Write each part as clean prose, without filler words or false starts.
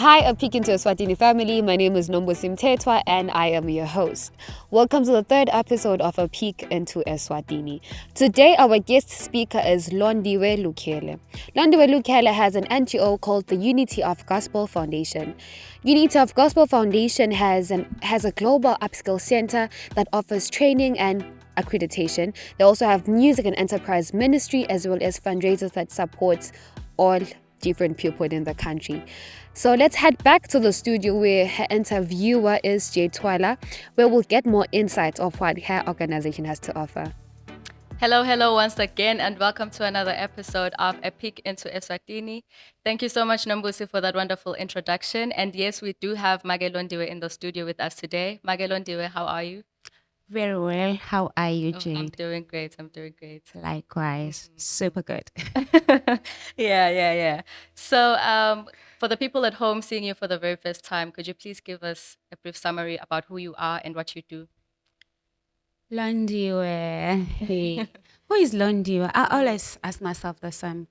Hi, a peek into Eswatini family. My name is Nombosim Tetwa and I am your host. Welcome to the third episode of A Peek into Eswatini. Today, our guest speaker is Londiwe Lukele. Londiwe Lukele has an NGO called the Unity of Gospel Foundation. Unity of Gospel Foundation has a global upskill center that offers training and accreditation. They also have music and enterprise ministry as well as fundraisers that support all different people in the country. So let's head back to the studio where her interviewer is Jay Twala, where we'll get more insights of what her organization has to offer. Hello once again, and welcome to another episode of A Peek into Eswatini. Thank you so much, Nambusi, for that wonderful introduction. And yes, we do have Londiwe in the studio with us today. Londiwe, how are you? Very well. How are you, Jade? I'm doing great. Likewise. Super good. Yeah. So, for the people at home seeing you for the very first time, could you please give us a brief summary about who you are and what you do? Londiwe. Hey. Who is Londiwe? I always ask myself the same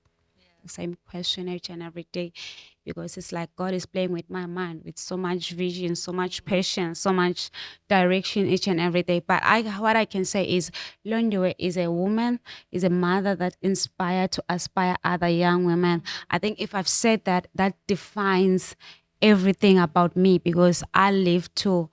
question each and every day, because it's like God is playing with my mind with so much vision, so much patience, so much direction each and every day. But what I can say is Londiwe is a woman, is a mother that inspires to aspire other young women. I think if I've said that, that defines everything about me, because I live to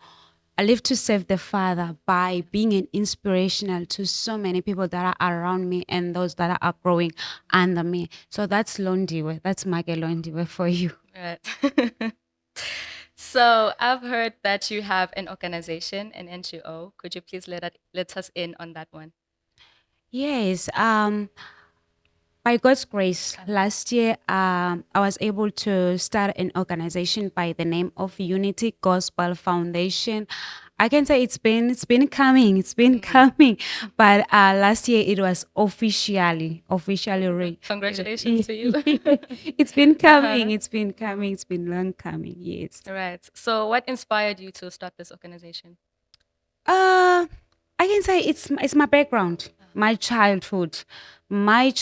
serve the Father by being an inspirational to so many people that are around me and those that are growing under me. So that's Londiwe. That's Mage Londiwe for you. Right. So I've heard that you have an organization, an NGO. Could you please let us in on that one? Yes. By God's grace, last year I was able to start an organization by the name of Unity Gospel Foundation. I can say it's been coming, but last year it was officially Congratulations to you. It's been coming, it's been long coming. Yes. Right. So what inspired you to start this organization? I can say it's my background, my childhood, my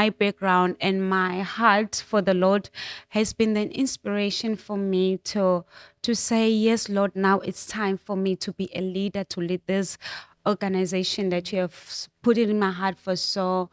background, and my heart for the Lord has been an inspiration for me to say, yes, Lord, now it's time for me to be a leader, to lead this organization that you have put it in my heart for so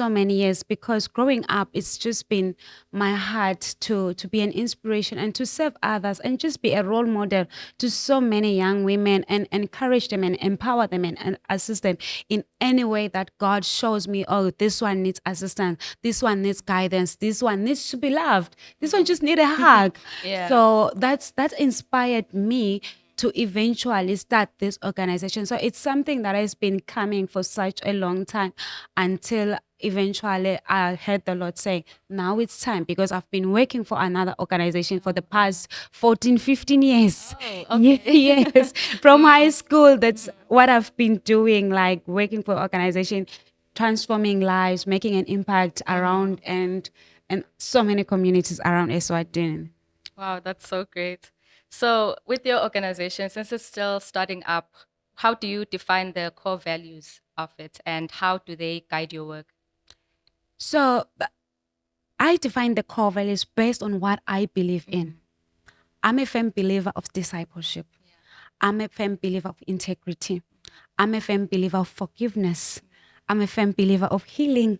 many years. Because growing up, it's just been my heart to be an inspiration and to serve others and just be a role model to so many young women and encourage them and empower them and assist them in any way that God shows me. Oh, this one needs assistance, this one needs guidance, this one needs to be loved, this one just need a hug. Yeah. So that inspired me to eventually start this organization. So it's something that has been coming for such a long time until eventually I heard the Lord say, now it's time, because I've been working for another organization for the past 14, 15 years. Oh, okay. Yes. From high school, that's what I've been doing, like working for an organization, transforming lives, making an impact around and so many communities around Eswatini. Wow, that's so great. So with your organization, since it's still starting up, how do you define the core values of it and how do they guide your work? So I define the core values based on what I believe in. I'm a firm believer of discipleship. I'm a firm believer of integrity. I'm a firm believer of forgiveness. I'm a firm believer of healing.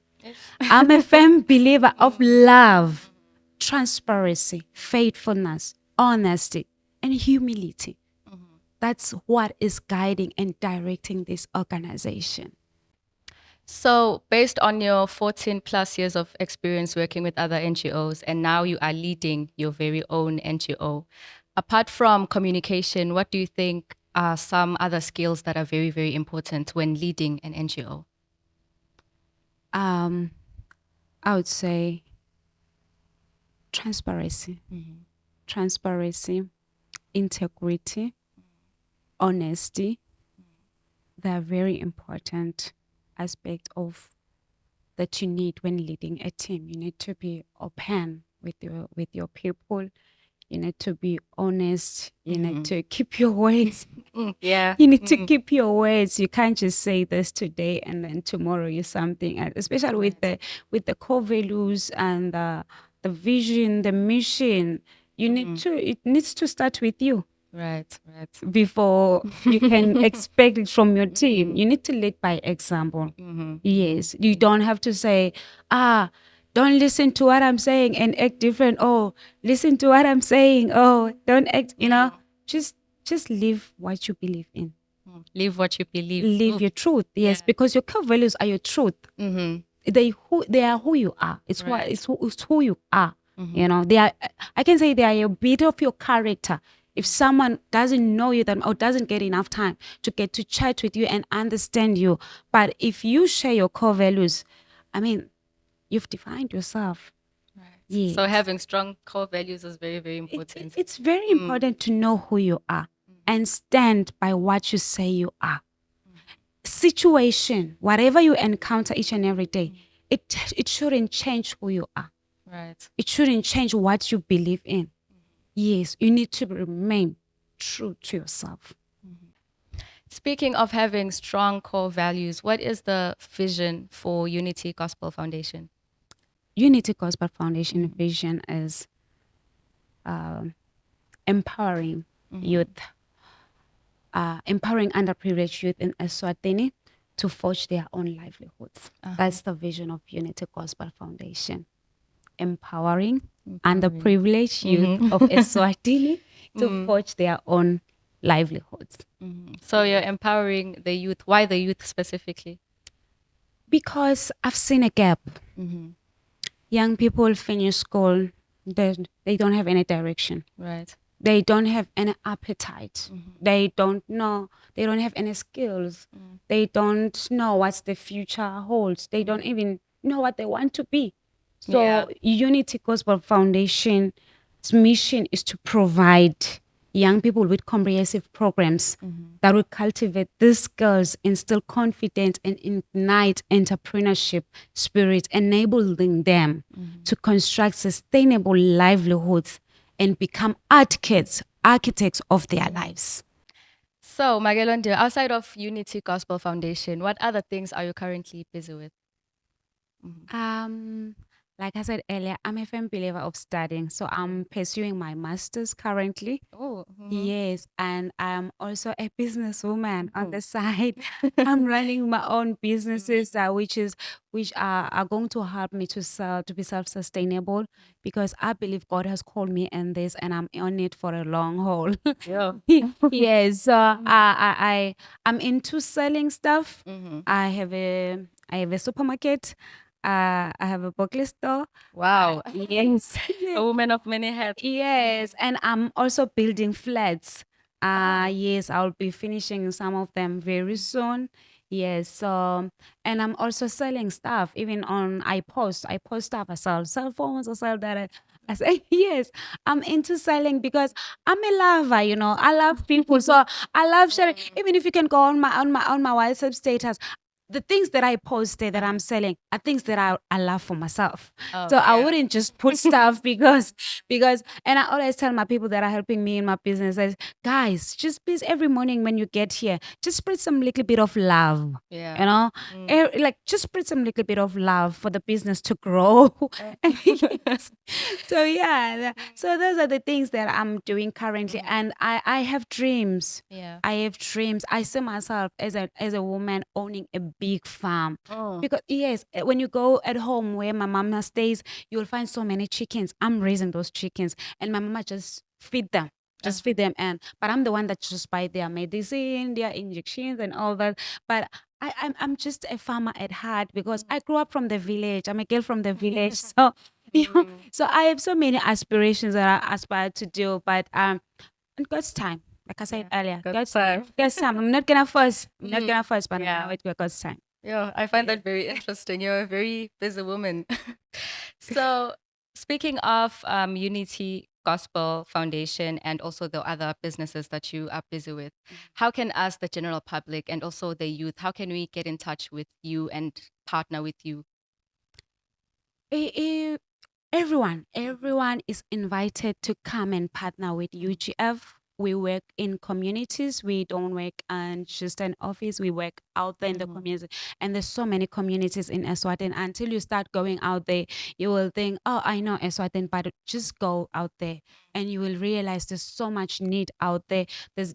I'm a firm believer of love, transparency, faithfulness, honesty, and humility. That's what is guiding and directing this organization. So based on your 14 plus years of experience working with other NGOs, and now you are leading your very own NGO, apart from communication, what do you think are some other skills that are very, very important when leading an NGO? I would say transparency, integrity, honesty. They're very important aspect of that you need when leading a team. You need to be open with your people. You need to be honest. You need to keep your words. Yeah. You need to keep your words. You can't just say this today and then tomorrow you something else. Especially with the core values and the vision, the mission. You need to. It needs to start with you Right. before you can expect it from your team. You need to lead by example. Yes, you don't have to say, don't listen to what I'm saying and act different. Oh, listen to what I'm saying. Oh, don't act. Just live what you believe in. Live what you believe. Live your truth. Yes, because your core values are your truth. They are who you are. It's Right. it's who you are. They are. I can say they are a bit of your character. If someone doesn't know you or doesn't get enough time to get to chat with you and understand you, but if you share your core values, I mean, you've defined yourself. Right. Yes. So having strong core values is very, very important. It's very important to know who you are and stand by what you say you are. Situation, whatever you encounter each and every day, it shouldn't change who you are. Right. It shouldn't change what you believe in. Yes, you need to remain true to yourself. Speaking of having strong core values, what is the vision for Unity Gospel Foundation? Unity Gospel Foundation vision is empowering youth, empowering underprivileged youth in Eswatini to forge their own livelihoods. That's the vision of Unity Gospel Foundation. Empowering underprivileged youth of Eswatini to forge their own livelihoods. So you're empowering the youth. Why the youth specifically? Because I've seen a gap. Young people finish school, they don't have any direction. Right. They don't have any appetite. They don't know. They don't have any skills. They don't know what the future holds. They don't even know what they want to be. So Unity Gospel Foundation's mission is to provide young people with comprehensive programs that will cultivate these skills, instill confidence, and ignite entrepreneurship spirit, enabling them to construct sustainable livelihoods and become architects of their lives. So, Londiwe, outside of Unity Gospel Foundation, what other things are you currently busy with? Like I said earlier, I'm a firm believer of studying. So I'm pursuing my master's currently. Oh, Yes. And I'm also a businesswoman on the side. I'm running my own businesses, which are going to help me to be self-sustainable, because I believe God has called me in this and I'm on it for a long haul. yeah. Yes. So I'm into selling stuff. I have a supermarket. I have a booklet store. Wow. Yes. A woman of many hats. Yes. And I'm also building flats. Yes, I'll be finishing some of them very soon. Yes. So, and I'm also selling stuff. Even on I post stuff. I sell cell phones. I sell that. I say yes. I'm into selling because I'm a lover. I love people. So I love sharing. Even if you can go on my WhatsApp status, the things that I post there that I'm selling are things that I love for myself. So I wouldn't just put stuff because and I always tell my people that are helping me in my business is, guys, just please every morning when you get here, just spread some little bit of love. Yeah. Like just spread some little bit of love for the business to grow. So yeah, so those are the things that I'm doing currently, and I have dreams. Yeah. I have dreams. I see myself as a woman owning a big farm. Because yes, when you go at home where my mama stays, you'll find so many chickens. I'm raising those chickens, and my mama just feed them. But I'm the one that just buy their medicine, their injections, and all that. But I'm just a farmer at heart because I grew up from the village. I'm a girl from the village, so so I have so many aspirations that I aspire to do. But in God's time, like I said earlier, God's time. God's time. I'm not gonna force. I'm not gonna force, but I'm gonna wait for God's time. Yeah, I find that very interesting. You're a very busy woman. So, speaking of Unity Gospel Foundation and also the other businesses that you are busy with, how can us, the general public, and also the youth, how can we get in touch with you and partner with you? Everyone is invited to come and partner with UGF. We work in communities. We don't work in just an office. We work out there in the community. And there's so many communities in Eswatini. Until you start going out there, you will think, oh, I know Eswatini, but just go out there and you will realize there's so much need out there. There's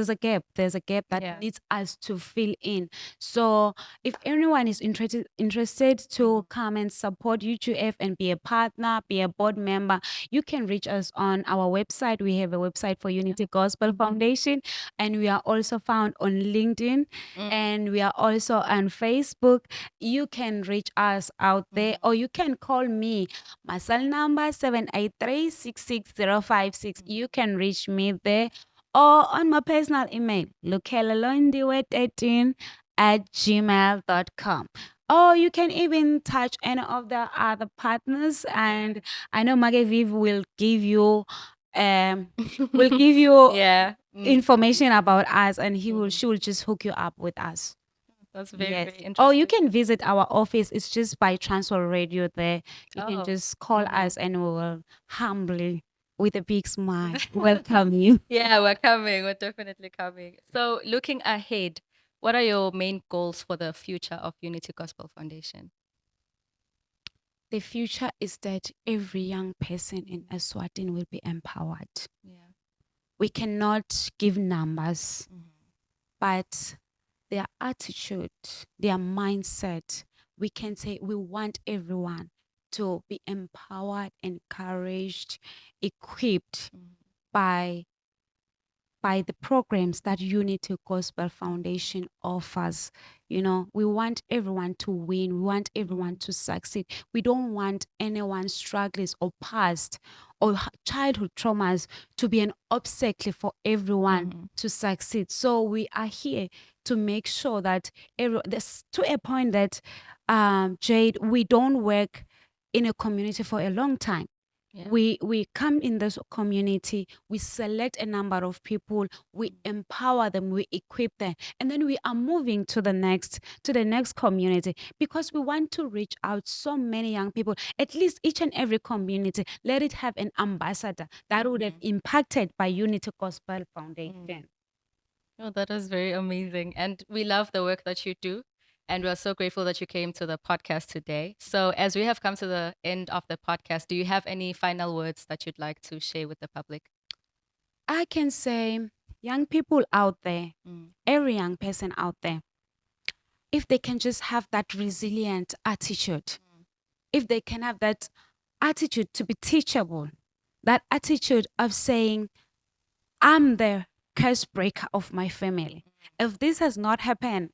a gap. There's a gap that Yeah. needs us to fill in. So if anyone is interested to come and support UGF and be a partner, be a board member, you can reach us on our website. We have a website for Unity Gospel Foundation, and we are also found on LinkedIn, and we are also on Facebook. You can reach us out there, or you can call me. My cell number 783-66056. You can reach me there, or on my personal email, londiwe13@gmail.com. Or you can even touch any of the other partners, and I know Magaviv will give you Yeah. information about us, and she will just hook you up with us. That's very, Yes. very interesting. Or you can visit our office. It's just by transfer radio there. You can Oh. just call us, and we will humbly, with a big smile, welcome you. Yeah, we're coming. We're definitely coming. So, looking ahead, what are your main goals for the future of Unity Gospel Foundation? The future is that every young person in Eswatini will be empowered. Yeah. We cannot give numbers, but their attitude, their mindset, we can say we want everyone to be empowered, encouraged, equipped by the programs that Unity Gospel Foundation offers. You know, we want everyone to win. We want everyone to succeed. We don't want anyone's struggles or past or childhood traumas to be an obstacle for everyone to succeed. So we are here to make sure that there's to a point that, Jade, we don't work in a community for a long time. Yeah. We come in this community, we select a number of people, we empower them, we equip them, and then we are moving to the next community, because we want to reach out so many young people. At least each and every community, let it have an ambassador that would have impacted by Unity Gospel Foundation. Oh, that is very amazing. And we love the work that you do. And we're so grateful that you came to the podcast today. So, as we have come to the end of the podcast, do you have any final words that you'd like to share with the public? I can say, young people out there, every young person out there, if they can just have that resilient attitude, if they can have that attitude to be teachable, that attitude of saying, I'm the curse breaker of my family. If this has not happened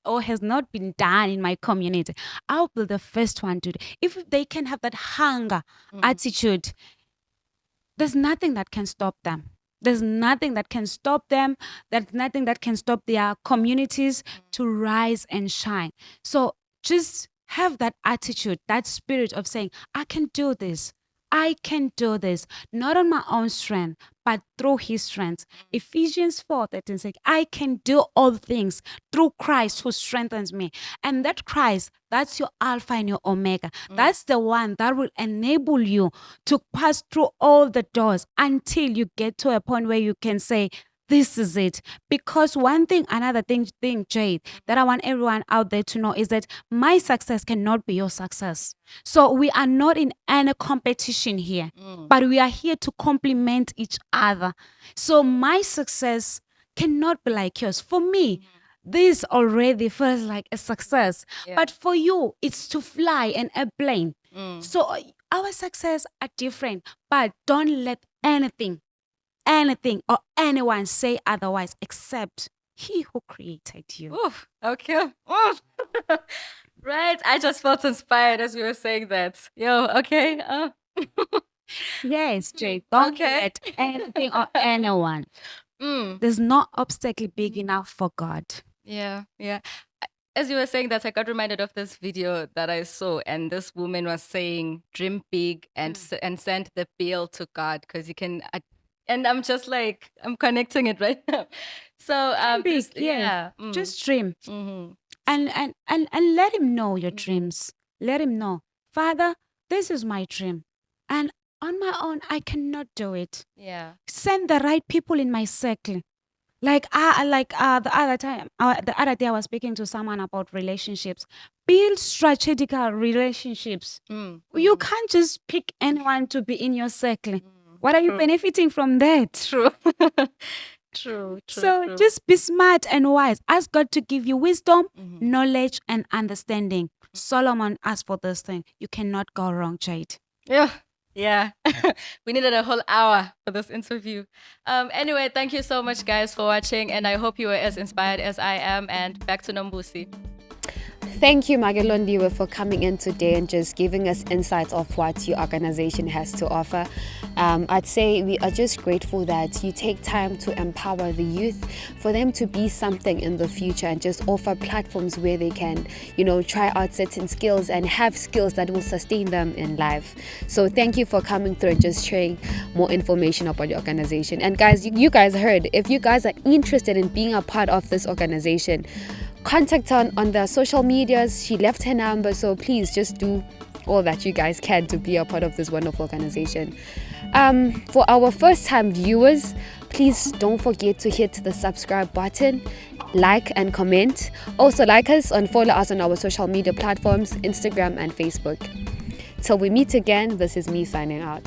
or has not been done in my community, I'll be the first one to do. If they can have that hunger attitude, there's nothing that can stop them. There's nothing that can stop them. There's nothing that can stop their communities to rise and shine. So just have that attitude, that spirit of saying, I can do this. I can do this, not on my own strength, but through his strength. Ephesians 4:13 says, I can do all things through Christ who strengthens me. And that Christ, that's your Alpha and your Omega. That's the one that will enable you to pass through all the doors until you get to a point where you can say, this is it. Because another thing, Jade, that I want everyone out there to know is that my success cannot be your success. So we are not in any competition here, but we are here to complement each other. So my success cannot be like yours. For me, this already feels like a success. But for you, it's to fly an airplane. So our success are different, but don't let anything or anyone say otherwise except he who created you. Oof, okay. Oof. Right. I just felt inspired as we were saying that. Yo, okay. Yes, Jay. Don't Okay. let anything or anyone. There's no obstacle big enough for God. Yeah, yeah. As you were saying that, I got reminded of this video that I saw, and this woman was saying, "Dream big and and send the bill to God, because you can." And I'm just like, I'm connecting it right now. So Big, just, yeah, Just dream. mm-hmm. And let him know your dreams. Let him know, Father, this is my dream. And on my own, I cannot do it. Yeah, Send the right people in my circle. The other day I was speaking to someone about relationships. Build strategical relationships. You can't just pick anyone to be in your circle. What are you True. benefiting from that? True. True. So just be smart and wise. Ask God to give you wisdom, Mm-hmm. knowledge, and understanding. Solomon asked for this thing. You cannot go wrong, Jade. Yeah. Yeah. We needed a whole hour for this interview. Anyway, thank you so much, guys, for watching. And I hope you were as inspired as I am. And back to Nombusi. Thank you, Londiwe, for coming in today and just giving us insights of what your organization has to offer. I'd say we are just grateful that you take time to empower the youth for them to be something in the future and just offer platforms where they can, try out certain skills and have skills that will sustain them in life. So thank you for coming through and just sharing more information about your organization. And guys, you guys heard, if you guys are interested in being a part of this organization, contact her on the social medias. She left her number, so please just do all that you guys can to be a part of this wonderful organization. For our first time viewers, please don't forget to hit the subscribe button, like and comment. Also like us and follow us on our social media platforms, Instagram and Facebook. Till we meet again, this is me signing out.